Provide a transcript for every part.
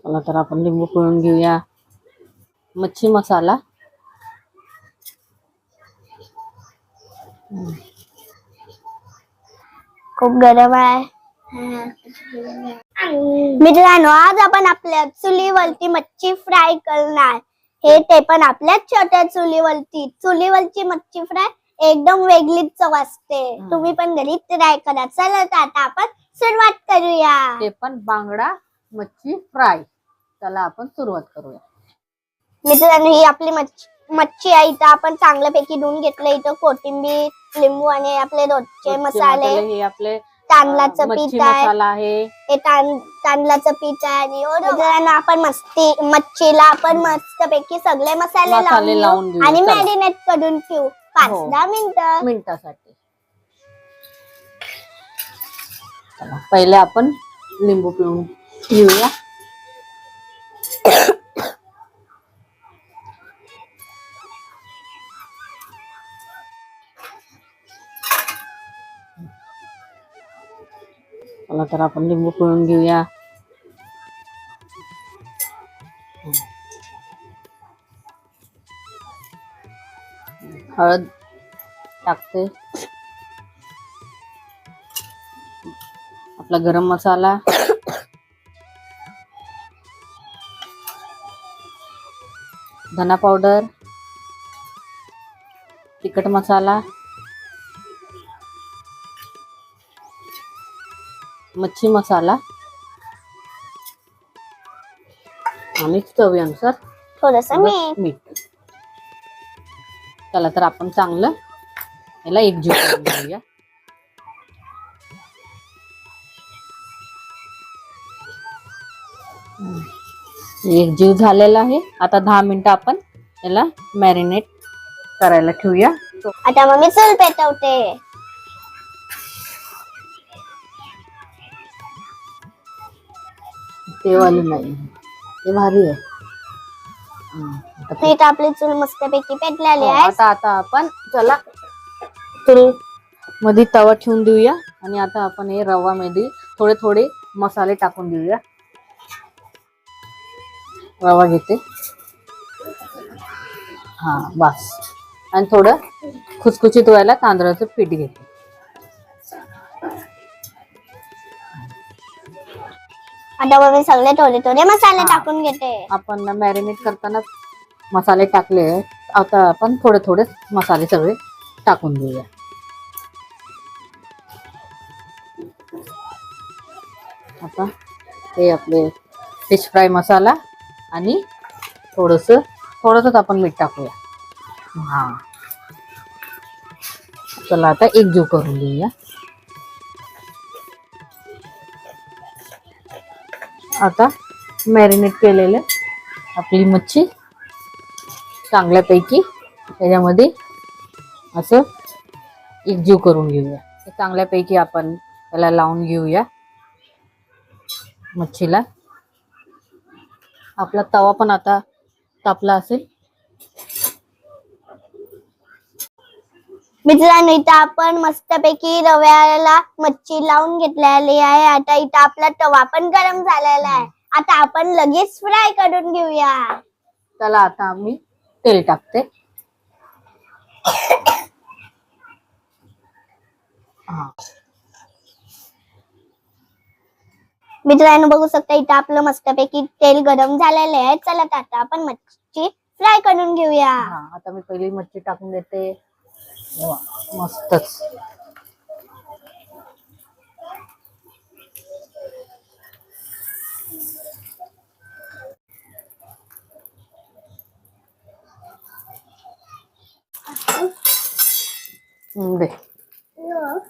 चला तर आपण लिंबू पिळून घेऊया. मच्छी मसाला. खूप गरम आहे. मित्रांनो, आज आपण आपल्या चुलीवरती मच्छी फ्राय करणार. हे ते पण आपल्या छोट्या चुलीवरची मच्छी फ्राय एकदम वेगळीच चव असते. तुम्ही पण घरी ट्राय करा. चला तर आता आपण सुरुवात करूया. ते पण बांगडा मच्छी फ्राय. चला आपण सुरुवात करूया. मित्रांनो, ही आपली मच्छी आहे. इथं आपण चांगल्यापैकी धुवून घेतलं. इथं कोथिंबीर, लिंबू आणि आपले रोजचे मसाले. हे आपले तांदळाचं पीठ आहे. हे तांदळाचं पीठ आहे. आणि आपण मच्छीला आपण मस्तपैकी सगळे मसाले लावून घेऊ आणि मॅरिनेट करून ठेवू 5-10 मिनिटासाठी. चला पहिले आपण लिंबू पिळून घेऊया. चला तर आपण लिंबू पिळून घेऊया. हळद टाकते. आपला गरम मसाला, धना पावडर, तिखट मसाला, मच्छी मसाला आणि चवीनुसार थोडंसं मीठ. चला तर आपण चांगलं याला एकजीव करून घेऊया. एकजीव झालेला आहे. आता 10 मिनिटं आपण याला मॅरिनेट करायला ठेवूया. आता मग मी चूल पेटवते. ते वाली नाही, ते भारी आहे. पीठ आपली चूल मस्तपैकी पेटलेली आहे. आता आपण चला चूल मध्ये तवा ठेवून देऊया. आणि आता आपण हे रवा मध्ये थोडे थोडे मसाले टाकून देऊया. रवा घेते. हा बस. आणि थोडं खुसखुशीत व्हायला तांदळाचं पीठ घेते. आता मग मी सगळे थोडे थोडे मसाले टाकून घेते. आपण मॅरिनेट करताना मसाले टाकले. आता आपण थोडे थोडे मसाले सगळे टाकून देऊया. आता हे आपले फिश फ्राय मसाला आणि थोडंसं आपण मीठ टाकूया. हा चला आता एकजीव करून देऊया. आता मॅरिनेट केलेले आपली मच्छी चांगल्यापैकी त्याच्यामध्ये असं एकजीव करून घेऊया. चांगल्यापैकी आपण त्याला लावून घेऊया मच्छीला. आपला तवा पण आता तापला असेल. मित्रांनो, इथं आपण मस्तपैकी रव्याला मच्छी लावून घेतलेली आहे. आता इथं आपला तवा पण गरम झालेला आहे. आता आपण लगेच फ्राय करून घेऊया. चला आता आम्ही तेल टाकते. मित्रांनो, बघू शकता इथं आपलं मस्तपैकी तेल गरम झालेलं आहे. चला आता आपण मच्छी फ्राय करून घेऊया. आता मी पहिली मच्छी टाकून देते. मस्तच. दे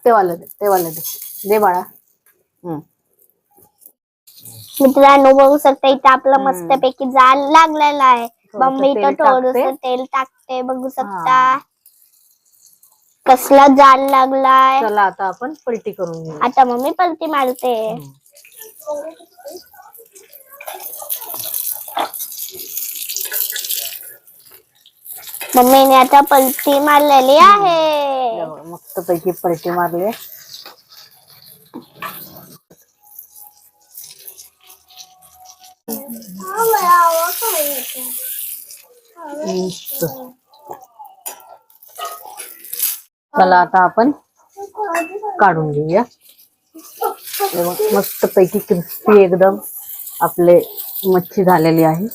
तेवाला दे बाळा. मित्रांनो, बघू शकता इथं आपलं मस्तपैकी जाळ लागलेला आहे. मम्मी इथं थोडंसं तेल टाकते. बघू शकता कसला जाळ लागलाय. चला आता आपण पलटी करून घेऊ. आता मम्मी पलटी मारते. मम्मीने आता पलटी मारलेली आहे. मस्तपैकी पलटी मारली. मस्त. चला आता आपण काढून घेऊया. मस्त पैकी क्रिस्पी एकदम आपले मच्छी झालेली आहे.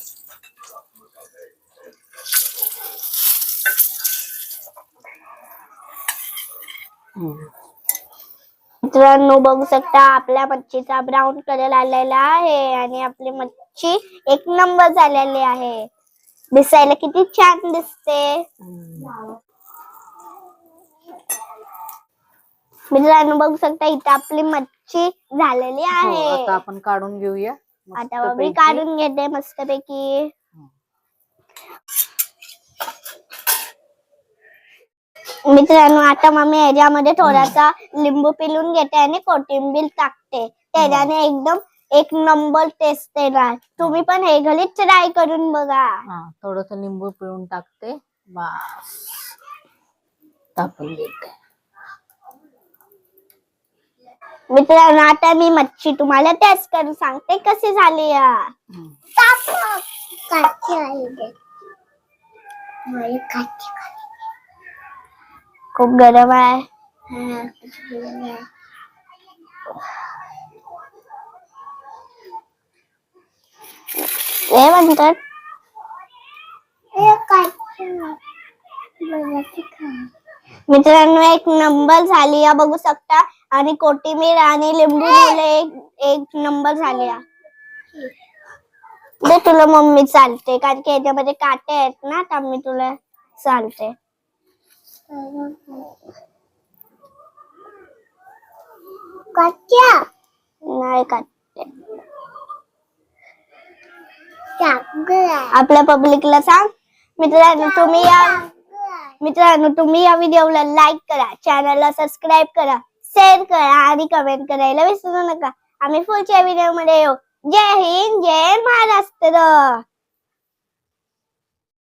मित्रांनो बघू शकता आपल्या मच्छीचा ब्राऊन कलर आलेला आहे आणि आपली मच्छी एक नंबर झालेली आहे. दिसायला किती छान दिसते. मित्रांनो बघू शकता इथे आपली मच्छी झालेली हो, आहे. आता आपण काढून घेऊया. आता मी मस्तपैकी. काढून घेते मस्तपैकी. मित्रांनो आता मम्मी ह्याच्यामध्ये थोडासा लिंबू पिळून घेते आणि कोथिंबीर टाकते. त्याच्याने एकदम एक नंबर टेस्ट येणार. तुम्ही पण हे घरी ट्राय करून बघा. थोडस लिंबू पिळून टाकते. बस टाकून देते. मित्रांनो आता मी मच्छी तुम्हाला टेस्ट करून सांगते कशी झाली. खूप गरम आहे. हे म्हणतात मित्रांनो एक नंबर झाली या बघू शकता आणि कोथिंबीर आणि लिंबू एक नंबर झाली. दे तुला मम्मी चालते कारण की याच्यामध्ये काटे आहेत ना तर मी तुला चालते. नाही काटे. आपल्या पब्लिकला सांग. मित्रांनो तुम्ही या व्हिडिओला लाईक करा, चॅनलला सबस्क्राईब करा, शेअर करा आणि कमेंट करायला विसरू नका. आम्ही पुढच्या व्हिडिओ मध्ये येऊ. जय हिंद, जय महाराष्ट्र.